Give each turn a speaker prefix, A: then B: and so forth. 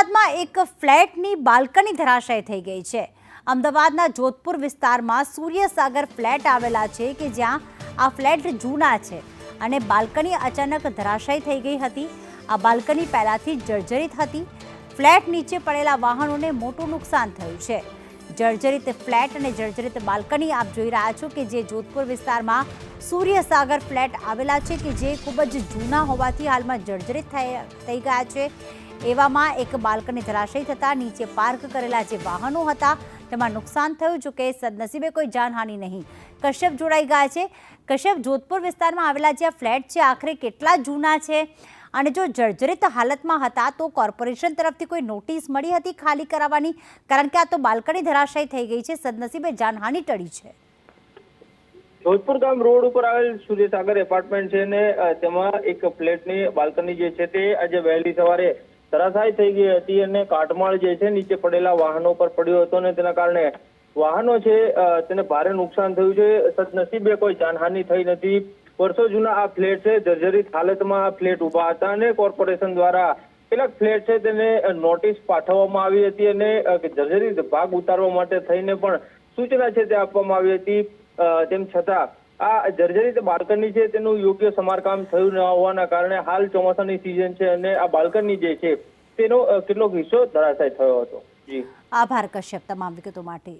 A: અમદાવાદમાં એક ફ્લેટની બાલ્કની ધરાશાયી થઈ ગઈ છે। અમદાવાદના જોધપુર વિસ્તારમાં સૂર્યસાગર ફ્લેટ આવેલા છે કે જ્યાં આ ફ્લેટ જૂના છે અને બાલ્કની અચાનક ધરાશાયી થઈ ગઈ હતી। આ બાલ્કની પહેલાથી જર્જરિત હતી। ફ્લેટ નીચે પડેલા વાહનોને મોટું નુકસાન થયું છે। જર્જરિત ફ્લેટ અને જર્જરિત બાલ્કની આપ જોઈ રહ્યા છો કે જે જોધપુર વિસ્તારમાં સૂર્યસાગર ફ્લેટ આવેલા છે કે જે ખૂબ જ જૂના હોવાથી હાલમાં જર્જરિત થઈ ગયા છે। એવામાં એક બાલ્કની ધરાશાયી થતાં નીચે પાર્ક કરેલા જે વાહનો હતા તેમાં નુકસાન થયું। જો કે સદનસીબે કોઈ જાનહાનિ નહીં। કશ્યપ જોડાઈ ગયા છે। કશ્યપ, જોધપુર વિસ્તારમાં આવેલા જે ફ્લેટ છે આખરે કેટલા જૂના છે અને જો જર્જરિત હાલતમાં હતા તો કોર્પોરેશન તરફથી કોઈ નોટિસ મળી હતી ખાલી કરાવવાની? કારણ કે આ તો બાલ્કની ધરાશાયી થઈ ગઈ છે, સદનસીબે જાનહાનિ ટળી છે।
B: જોધપુર ગામ રોડ ઉપર આવેલ સૂર્યસાગર એપાર્ટમેન્ટ છે ને તેમાં એક ફ્લેટની બાલ્કની જે છે તે આજે વહેલી સવારે ધરાશાયી થઈ ગઈ હતી અને કાટમાળ જે છે નીચે પડેલા વાહનો પર પડ્યો હતો અને તેના કારણે વાહનો છે તેને ભારે નુકસાન થયું છે। સદનસીબે કોઈ જાનહાનિ થઈ નથી। વર્ષો જૂના આ ફ્લેટ છે, જર્જરિત હાલતમાં આ ફ્લેટ ઉભા હતા અને કોર્પોરેશન દ્વારા કેટલાક ફ્લેટ છે તેને નોટિસ પાઠવવામાં આવી હતી અને જર્જરિત ભાગ ઉતારવા માટે થઈને પણ સૂચના છે તે આપવામાં આવી હતી। તેમ છતાં આ જર્જરિત બાલ્કની છે તેનું યોગ્ય સમારકામ થયું ન હોવાના કારણે હાલ ચોમાસાની સિઝન છે અને આ બાલ્કની જે છે તેનો કેટલોક હિસ્સો ધરાશાયી થયો હતો। જી
A: આભાર કશ્યપ તમામ વિગતો માટે।